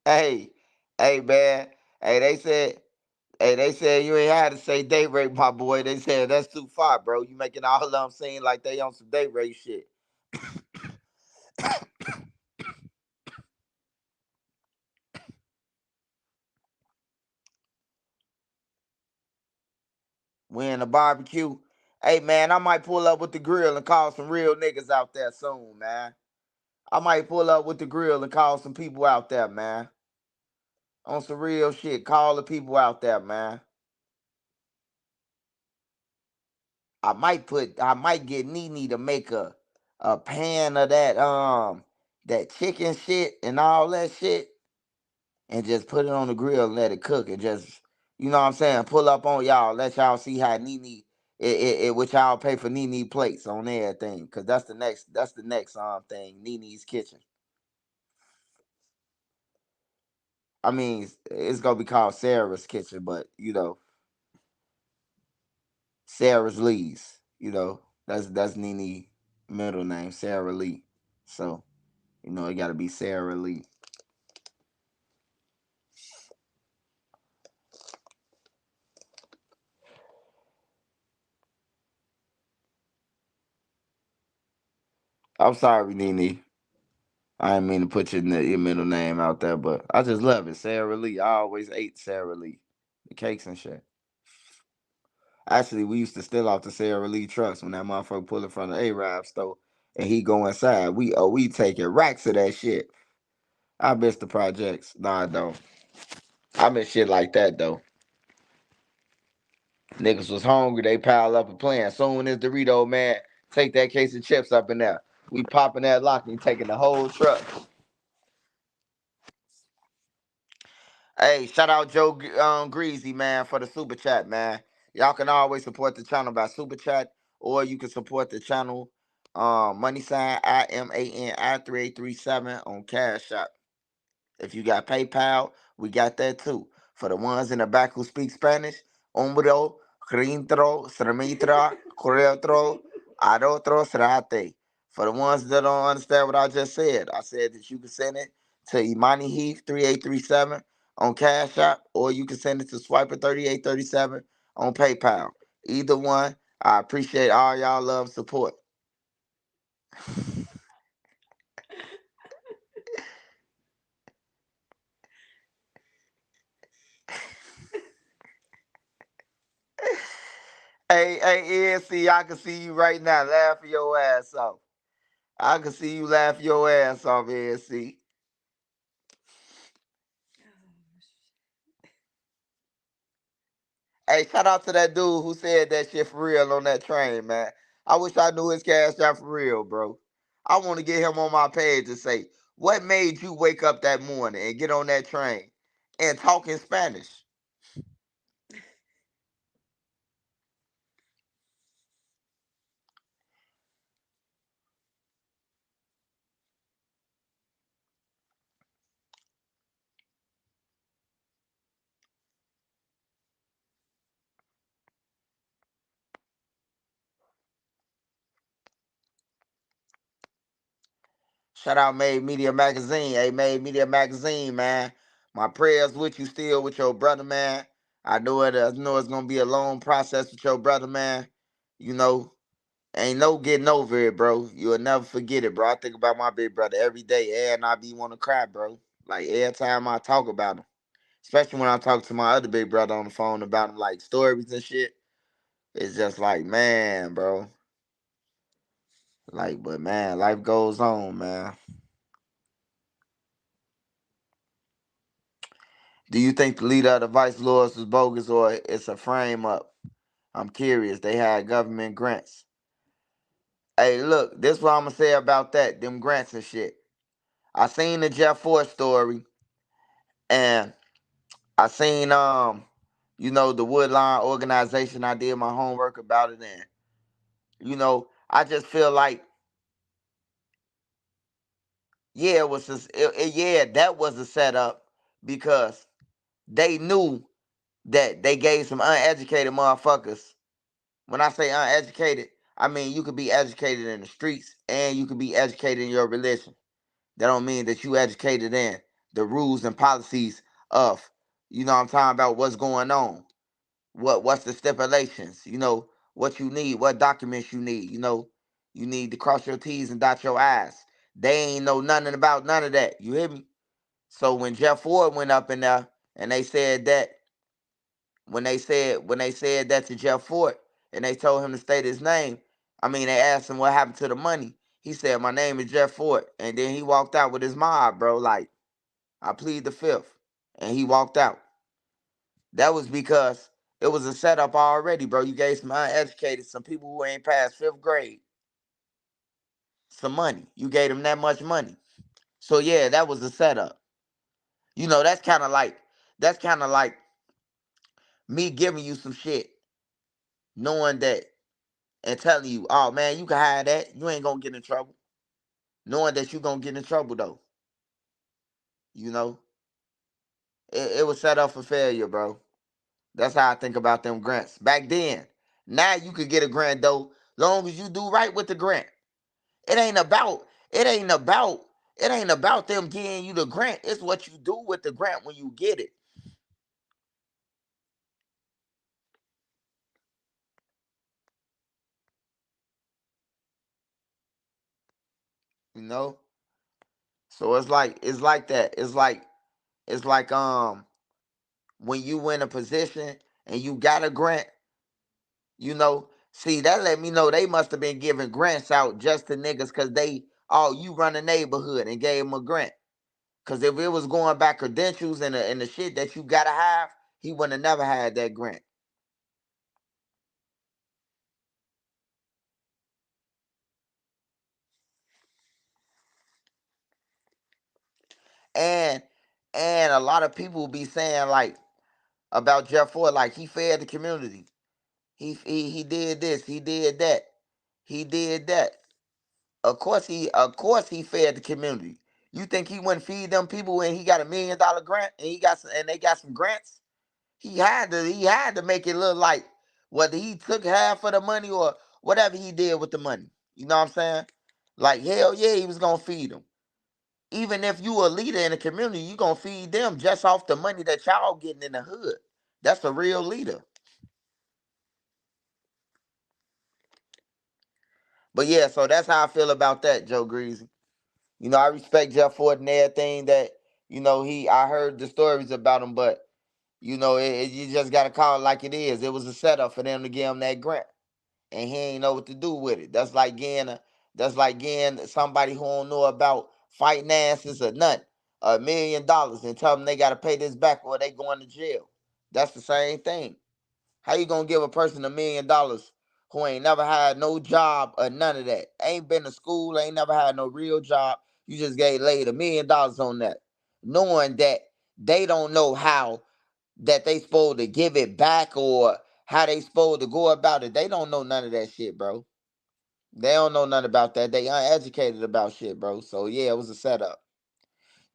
A: hey, hey man. Hey, they said you ain't had to say date rape, my boy. They said that's too far, bro. You making all of them seem like they on some date rape shit. We in a barbecue. Hey man, I might pull up with the grill and call some real niggas out there soon, man. I might pull up with the grill and call some people out there, man. On some real shit. Call the people out there, man. I might get Nene to make a pan of that chicken shit and all that shit and just put it on the grill and let it cook and just, you know what I'm saying, pull up on y'all, let y'all see how Nene which y'all pay for Nene plates on everything. Cause that's the next thing, Nene's kitchen. I mean, it's gonna be called Sarah's kitchen, but Sarah's Lee's, that's Nene middle name, Sarah Lee. So, it gotta be Sarah Lee. I'm sorry, Nene. I didn't mean to put your middle name out there, but I just love it. Sarah Lee. I always ate Sarah Lee. The cakes and shit. Actually, we used to steal off the Sarah Lee trucks when that motherfucker pull in front of A-Rab store and he go inside. We taking racks of that shit. I miss the projects. No, I don't. I miss shit like that though. Niggas was hungry, they piled up and playing. Soon as Dorito man take that case of chips up in there, we popping that lock and taking the whole truck. Hey, shout out Joe Greasy, man, for the super chat, man. Y'all can always support the channel by super chat, or you can support the channel money sign IMANI 3837 on Cash App. If you got PayPal, we got that too. For the ones in the back who speak Spanish, hombro, crintro, sremitra, corretro, adotro, serate. For the ones that don't understand what I just said, I said that you can send it to Imani Heath 3837 on Cash App, or you can send it to Swiper 3837 on PayPal. Either one, I appreciate all y'all love support. Hey, ENC, I can see you right now laughing your ass off. I can see you laugh your ass off, ENC. Hey, shout out to that dude who said that shit for real on that train, man. I wish I knew his cash out for real, bro. I want to get him on my page and say, what made you wake up that morning and get on that train and talk in Spanish? Shout out Made Media Magazine. Hey, Made Media Magazine, man. My prayers with you still with your brother, man. I know it. I know it's gonna be a long process with your brother, man. You know, ain't no getting over it, bro. You'll never forget it, bro. I think about my big brother every day, and I be want to cry, bro. Like every time I talk about him, especially when I talk to my other big brother on the phone about him, like stories and shit. It's just like, man, bro. Like, but man, life goes on, man. Do you think the leader of the Vice Lords was bogus or it's a frame up? I'm curious. They had government grants. Hey, look, this what I'm gonna say about that, them grants and shit. I seen the Jeff Ford story, and I seen the Woodline organization. I did my homework about it, and I just feel like, yeah, it was just, yeah, that was a setup because they knew that they gave some uneducated motherfuckers. When I say uneducated, I mean you could be educated in the streets and you could be educated in your religion. That don't mean that you educated in the rules and policies of, I'm talking about what's going on. What's the stipulations? What you need, what documents you need. You need to cross your T's and dot your I's. They ain't know nothing about none of that. You hear me? So when Jeff Ford went up in there and they said that, when they said that to Jeff Ford and they told him to state his name, I mean they asked him what happened to the money. He said, "My name is Jeff Ford," and then he walked out with his mob, bro. Like, I plead the fifth, and he walked out. That was because it was a setup already, bro. You gave some uneducated, some people who ain't passed fifth grade, some money. You gave them that much money. So yeah, that was a setup. That's kind of like me giving you some shit, knowing that and telling you, oh man, you can hide that. You ain't gonna get in trouble. Knowing that you gonna get in trouble though. You know? It was set up for failure, bro. That's how I think about them grants. Back then. Now you could get a grant though, long as you do right with the grant. It ain't about, it ain't about, it ain't about them getting you the grant. It's what you do with the grant when you get it. You know? So it's like that. It's like when you in a position and you got a grant, see that let me know they must have been giving grants out just to niggas because you run a neighborhood and gave them a grant. Cause if it was going back credentials and the shit that you gotta have, he would have never had that grant. And a lot of people be saying like about Jeff Ford, like he fed the community. He did this, he did that, he did that. Of course he fed the community. You think he wouldn't feed them people when he got $1 million grant and they got some grants? He had to make it look like whether he took half of the money or whatever he did with the money. You know what I'm saying? Like hell yeah, he was gonna feed them. Even if you a leader in the community, you gonna feed them just off the money that y'all getting in the hood. That's a real leader. But yeah, so that's how I feel about that, Joe Greasy. I respect Jeff Ford and everything that, I heard the stories about him, but you just gotta call it like it is. It was a setup for them to give him that grant. And he ain't know what to do with it. That's like getting somebody who don't know about finances or nothing $1 million and tell them they gotta pay this back or they going to jail. That's the same thing. How you gonna give a person $1 million who ain't never had no job or none of that? Ain't been to school, ain't never had no real job. You just gave laid $1 million on that, knowing that they don't know how that they supposed to give it back or how they supposed to go about it. They don't know none of that shit, bro. They don't know nothing about that. They uneducated about shit, bro. So yeah, it was a setup.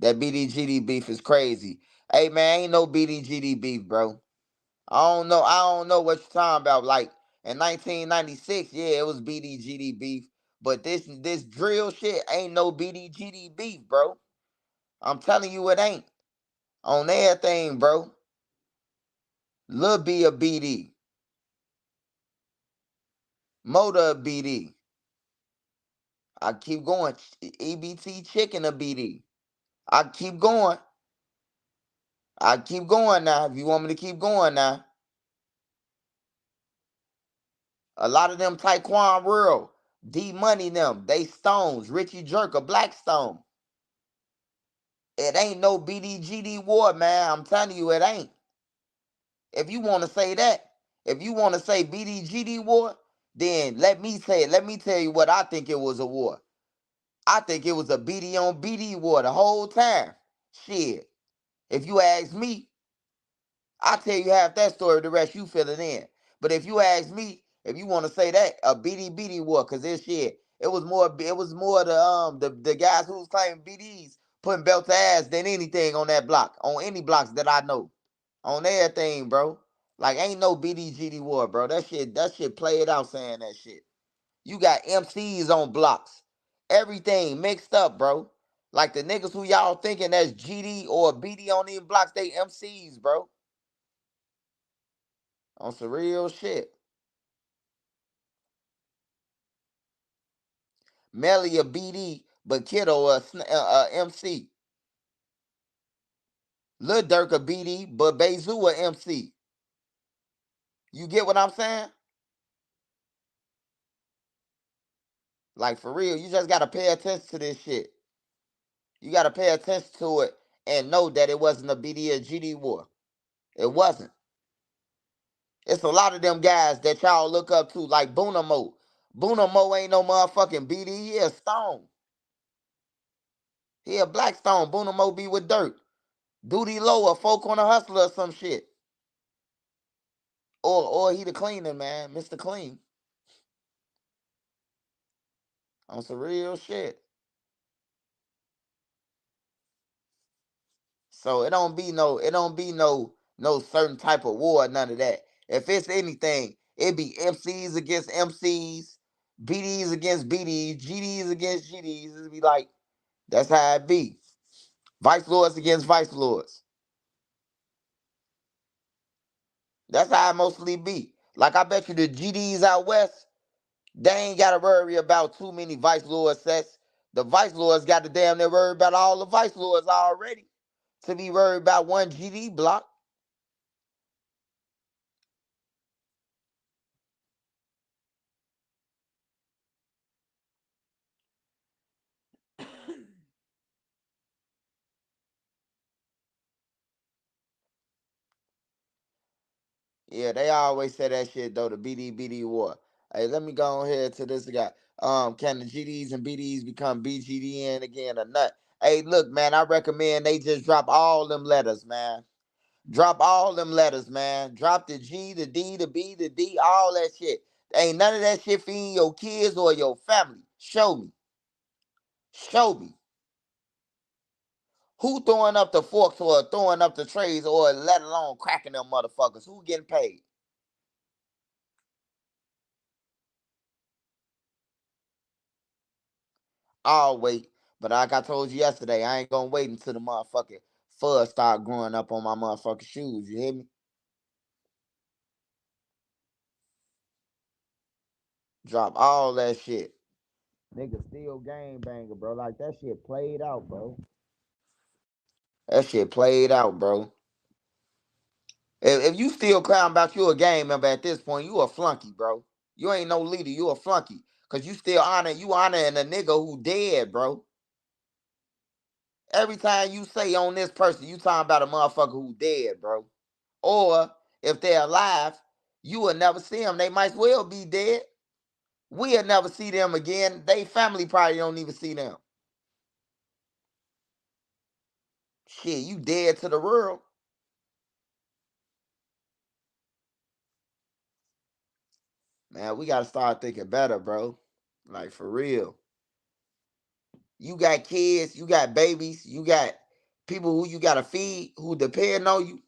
A: That BDGD beef is crazy. Hey man, ain't no BDGD beef, bro. I don't know what you're talking about. Like in 1996, yeah, it was BDGD beef. But this drill shit ain't no BDGD beef, bro. I'm telling you it ain't. On everything, bro. Lil B a BD. Motor a BD. I keep going. EBT chicken a BD. I keep going. I keep going now. If you want me to keep going now. A lot of them Taekwon Rural, D Money them, they stones. Richie Jerk a Blackstone. It ain't no BDGD war, man. I'm telling you, it ain't. If you want to say that, if you want to say BDGD war, then let me say it. Let me tell you what I think it was a war. I think it was a BD on BD war the whole time. Shit. If you ask me, I'll tell you half that story, the rest you fill it in. But if you ask me, if you want to say that, a BD war, cause this shit, it was more the guys who was claiming BDs putting belt to ass than anything on that block, on any blocks that I know. On everything, bro. Like ain't no BDGD war, bro. That shit played out saying that shit. You got MCs on blocks. Everything mixed up, bro. Like the niggas who y'all thinking that's GD or BD on these blocks, they MCs, bro. On some real shit. Melly a BD, but Kiddo a MC. Lil Durk a BD, but Bezu a MC. You get what I'm saying? Like for real, you just gotta pay attention to this shit. You gotta pay attention to it and know that it wasn't a BD or GD war. It wasn't. It's a lot of them guys that y'all look up to, like Boonamo. Boonamo ain't no motherfucking BD. He a stone. He a black stone. Boonamo be with dirt. Duty Low, a folk on a hustler or some shit. Or he the cleaner, man. Mr. Clean. On some real shit. So it don't be no certain type of war, none of that. If it's anything, it be MCs against MCs, BDs against BDs, GDs against GDs. It'd be like that's how it be. Vice lords against vice lords. That's how it mostly be. Like I bet you the GDs out west, they ain't gotta worry about too many vice lord sets. The vice lords got to damn near worry about all the vice lords already. To be worried about one GD block. Yeah, they always say that shit though. The BD war. Hey, let me go on here to this guy. Can the GDs and BDs become BGDN again or not? Hey, look, man, I recommend they just drop all them letters, man. Drop all them letters, man. Drop the G, the D, the B, the D, all that shit. Ain't none of that shit feeding your kids or your family. Show me. Show me. Who throwing up the forks or throwing up the trays or let alone cracking them motherfuckers? Who getting paid? I'll wait. But like I told you yesterday, I ain't gonna wait until the motherfucking fuzz start growing up on my motherfucking shoes. You hear me? Drop all that shit. Nigga still game banger, bro. Like that shit played out, bro. That shit played out, bro. If you still crying about you a game member at this point, you a flunky, bro. You ain't no leader. You a flunky. Cause you still honoring a nigga who dead, bro. Every time you say on this person, you talking about a motherfucker who dead, bro. Or if they're alive, you will never see them. They might as well be dead. We'll never see them again. They family probably don't even see them. Shit, you dead to the world. Man, we gotta start thinking better, bro. Like for real. You got kids, you got babies, you got people who you gotta feed, who depend on you.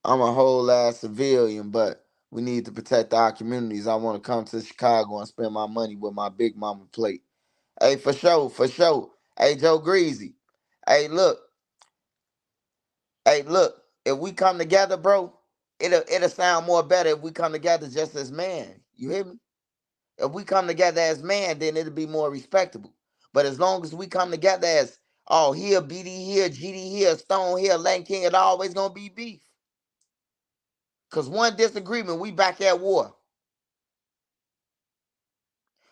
A: I'm a whole ass civilian, but we need to protect our communities. I want to come to Chicago and spend my money with my big mama plate. Hey, for sure, for sure. Hey, Joe Greasy. Hey, look. Hey, look. If we come together, bro, it'll sound more better if we come together just as man. You hear me? If we come together as man, then it'll be more respectable. But as long as we come together as oh here, BD here, GD here, Stone here, Lang King, it always gonna be beef. Cause one disagreement, we back at war.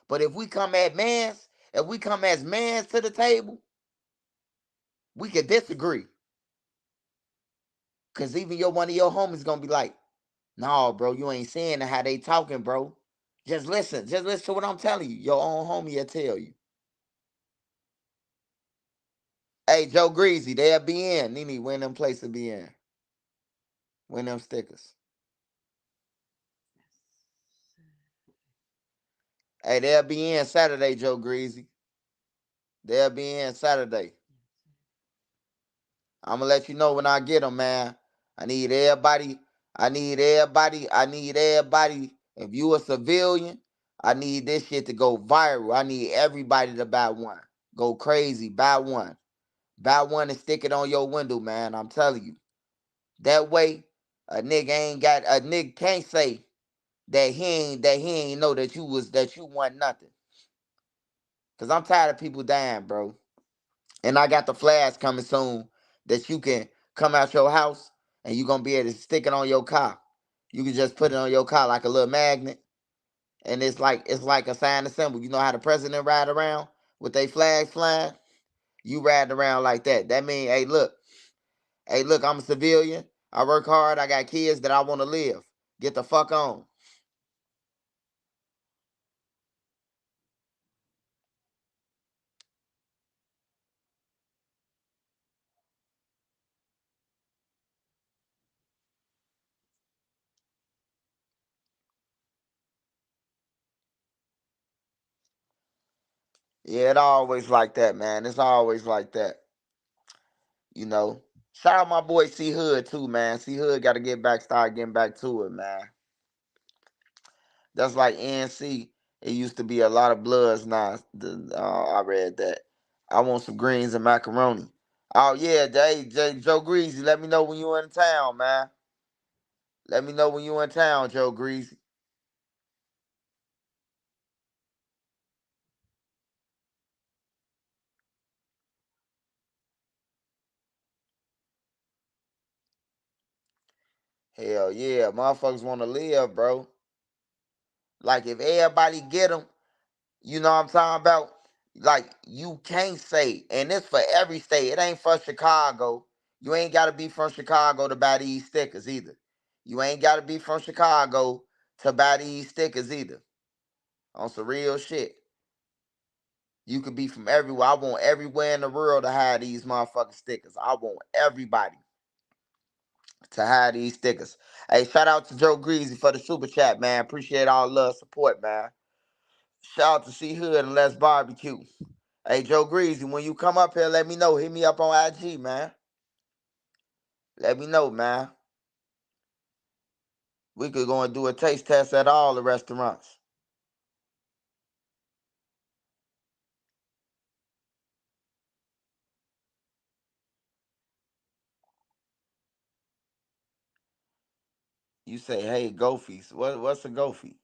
A: But if we come at mans, if we come as mans to the table, we can disagree. Cause even your one of your homies gonna be like, no, bro, you ain't saying how they talking, bro. Just listen. Just listen to what I'm telling you. Your own homie will tell you. Hey, Joe Greasy, they'll be in. Nene, win them place to be in. Win them stickers. Hey, they'll be in Saturday, Joe Greasy. They'll be in Saturday. I'm gonna let you know when I get them, man. I need everybody. I need everybody. I need everybody. If you a civilian, I need this shit to go viral. I need everybody to buy one. Go crazy. Buy one. Buy one and stick it on your window, man. I'm telling you. That way, a nigga can't say that he ain't know that you want nothing. Cause I'm tired of people dying, bro. And I got the flash coming soon that you can come out your house and you gonna be able to stick it on your car. You can just put it on your car like a little magnet, and it's like a sign and symbol. You know how the president ride around with they flags flying? You ride around like that. That mean, hey, look, I'm a civilian. I work hard. I got kids that I want to live. Get the fuck on. Yeah, it always like that, man. It's always like that. You know. Shout out my boy C Hood too, man. C Hood got to start getting back to it, man. That's like NC. It used to be a lot of bloods now. I read that. I want some greens and macaroni. Oh yeah, Joe Greasy. Let me know when you in town, man. Let me know when you in town, Joe Greasy. Hell yeah, motherfuckers want to live, bro. Like if everybody get them, you know what I'm talking about. Like you can't say, and it's for every state. It ain't for Chicago. You ain't gotta be from Chicago to buy these stickers either. You ain't gotta be from Chicago to buy these stickers either. On some real shit. You could be from everywhere. I want everywhere in the world to have these motherfucking stickers. I want everybody to have these stickers. Hey, shout out to Joe Greasy for the super chat, man. Appreciate all love support, man. Shout out to C Hood and Let's Barbecue. Hey, Joe Greasy, when you come up here, let me know. Hit me up on IG, man. Let me know, man. We could go and do a taste test at all the restaurants. You say, hey, Gofies. What's a Gofie?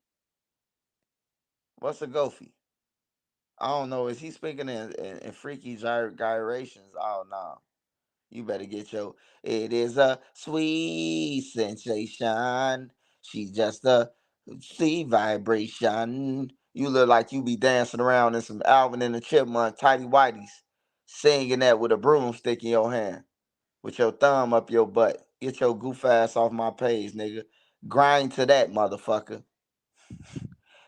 A: What's a Gofie? I don't know. Is he speaking in freaky gyrations? Oh, no. You better get your. It is a sweet sensation. She's just a sweet vibration. You look like you be dancing around in some Alvin and the Chipmunk tighty whities, singing that with a broomstick in your hand, with your thumb up your butt. Get your goof ass off my page, nigga. Grind to that, motherfucker.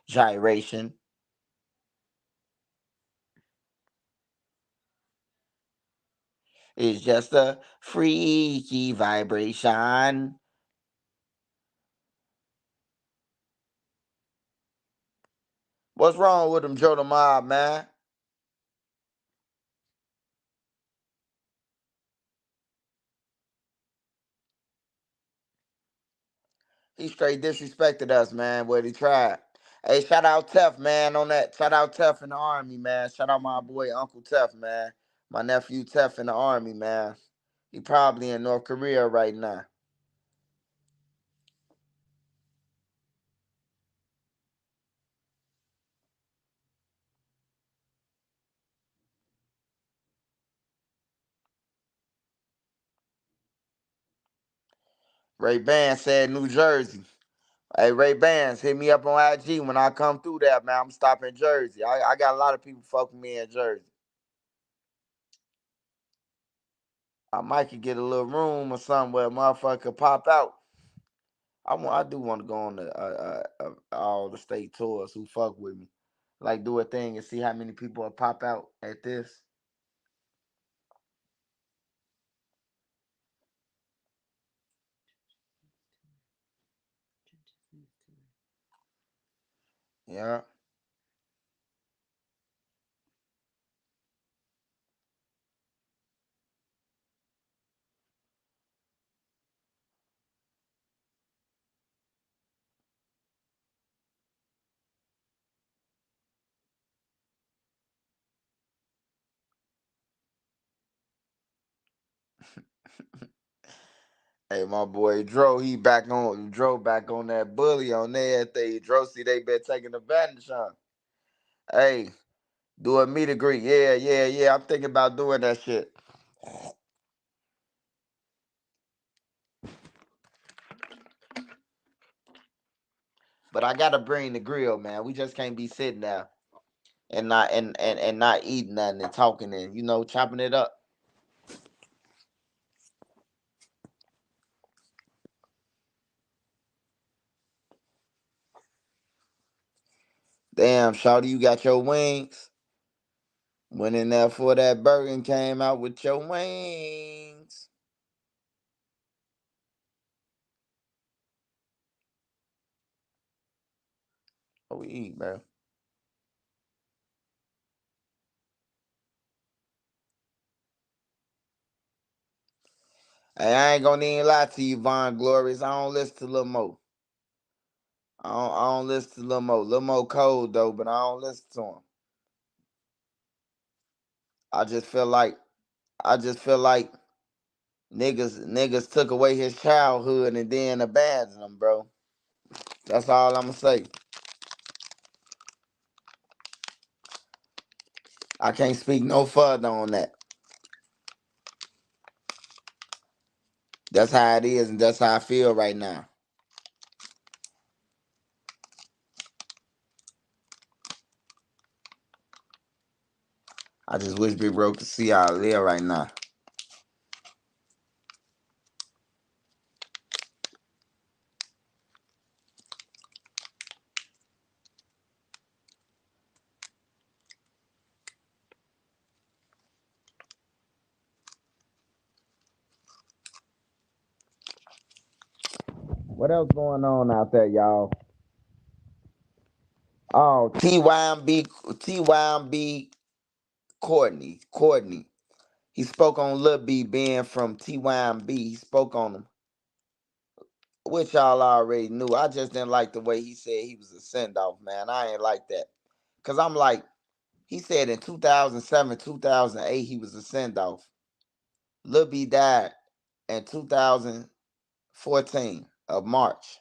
A: Gyration. It's just a freaky vibration. What's wrong with him, Joe the Mob, man? He straight disrespected us, man. What he tried. Hey, shout out Tef, man, on that. Shout out Tef in the army, man. Shout out my boy Uncle Tef, man. My nephew Tef in the army, man. He probably in North Korea right now. Ray Ban said New Jersey. Hey, Ray Bans, hit me up on IG when I come through there, man. I'm stopping in Jersey. I got a lot of people fucking me in Jersey. I might could get a little room or something where a motherfucker could pop out. I do want to go on the all the state tours who fuck with me, like do a thing and see how many people will pop out at this. Yeah. Hey, my boy Dro, he back on Dro back on that bully on there thing. Dro see they been taking advantage of. Hey, do a meet and greet. Yeah, yeah, yeah. I'm thinking about doing that shit. But I gotta bring the grill, man. We just can't be sitting there and not eating nothing and talking and chopping it up. Damn, Shawty, you got your wings. Went in there for that burger and came out with your wings. What we eat, bro? Hey, I ain't gonna even lie to you, Von Glorious. I don't listen to Lil Mo. I don't listen to Lil Mo. Lil Mo cold though, but I don't listen to him. I just feel like I just feel like niggas took away his childhood and then abandoned him, bro. That's all I'ma say. I can't speak no further on that. That's how it is, and that's how I feel right now. I just wish Big Bro could see how I live right now. What else going on out there, y'all? Oh, TYMB Courtney. He spoke on Lil B being from TYMB. He spoke on him, which y'all already knew. I just didn't like the way he said he was a send off, man. I ain't like that. Cause I'm like, he said in 2007, 2008, he was a send off. Lil B died in 2014 of March.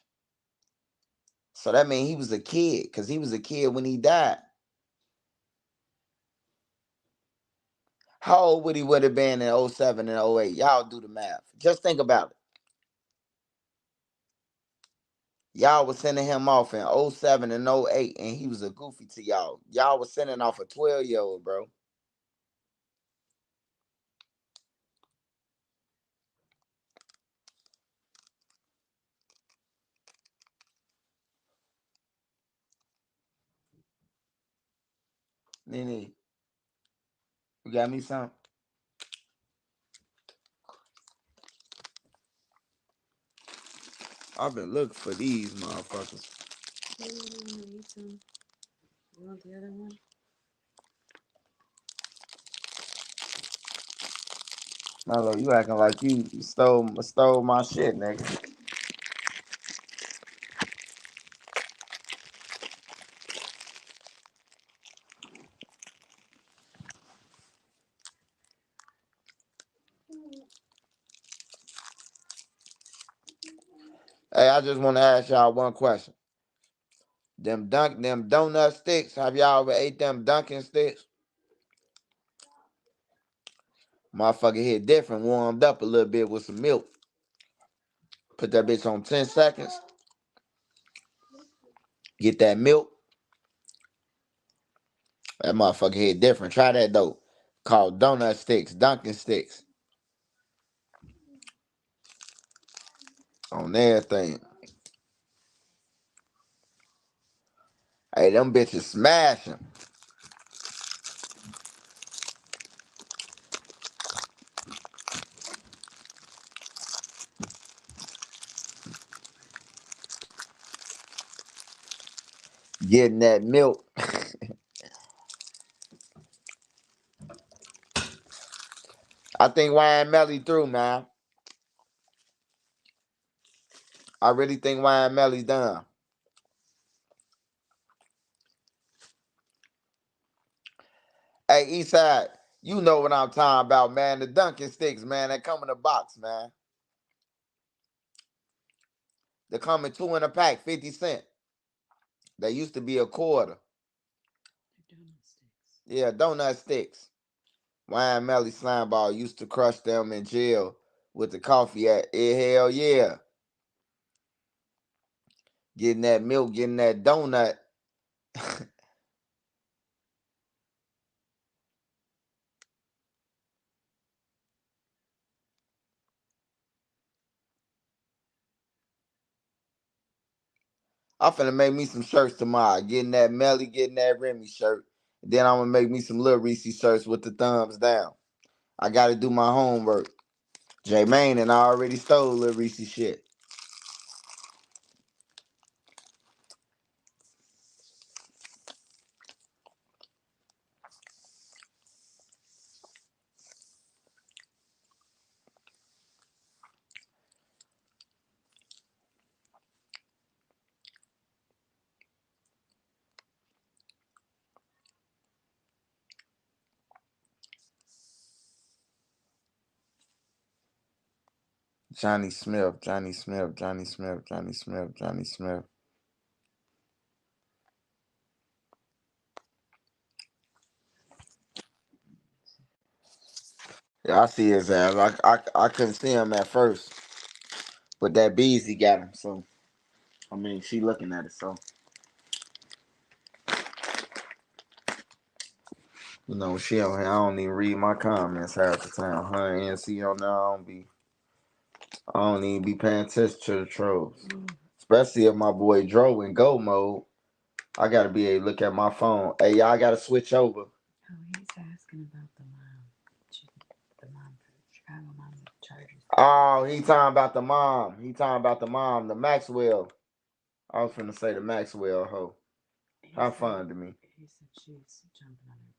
A: So that means he was a kid, because he was a kid when he died. How old would have been in '07 and '08? Y'all do the math. Just think about it. Y'all was sending him off in '07 and '08, and he was a goofy to y'all. Y'all was sending off a 12-year-old, bro. Nene, you got me some? I've been looking for these motherfuckers.
B: You want the other one?
A: Mello, you acting like you stole my shit, nigga. Hey, I just want to ask y'all one question. Them donut sticks. Have y'all ever ate them Dunkin' sticks? Motherfucker hit different, warmed up a little bit with some milk. Put that bitch on 10 seconds. Get that milk. That motherfucker hit different. Try that though. Called donut sticks, Dunkin' sticks. On everything. Hey, them bitches smashing. Getting that milk. I think Wayne Melly through, man. I really think Wayne Melly done. Hey, Eastside, you know what I'm talking about, man. The Dunkin' sticks, man, they come in a box, man. They come in two in a pack, 50 cents. They used to be a quarter.
B: They're donut sticks.
A: Yeah, donut sticks. Wayne Melly Slimeball used to crush them in jail with the coffee at hell yeah. Getting that milk, getting that donut. I'm finna make me some shirts tomorrow. Getting that Melly, getting that Remy shirt. Then I'm gonna make me some Lil Reese shirts with the thumbs down. I gotta do my homework. J Main and I already stole Lil Reese shit. Johnny Smith, Johnny Smith, Johnny Smith, Johnny Smith, Johnny Smith. Yeah, I see his ass. I couldn't see him at first, but that Beezy got him. So I mean, she looking at it. So You know, she on here. I don't even read my comments half the time. Her and NC on there. I don't even be paying attention to the trolls. Especially if my boy Dro in go mode. I gotta be able to look at my phone. Hey, y'all gotta switch over.
B: Oh, he's asking about the mom. The mom for Chicago mom with the Chargers.
A: Oh, he talking about the mom. He talking about the mom, the Maxwell. I was finna say the Maxwell hoe. How fun to me.
B: He said she's jumping on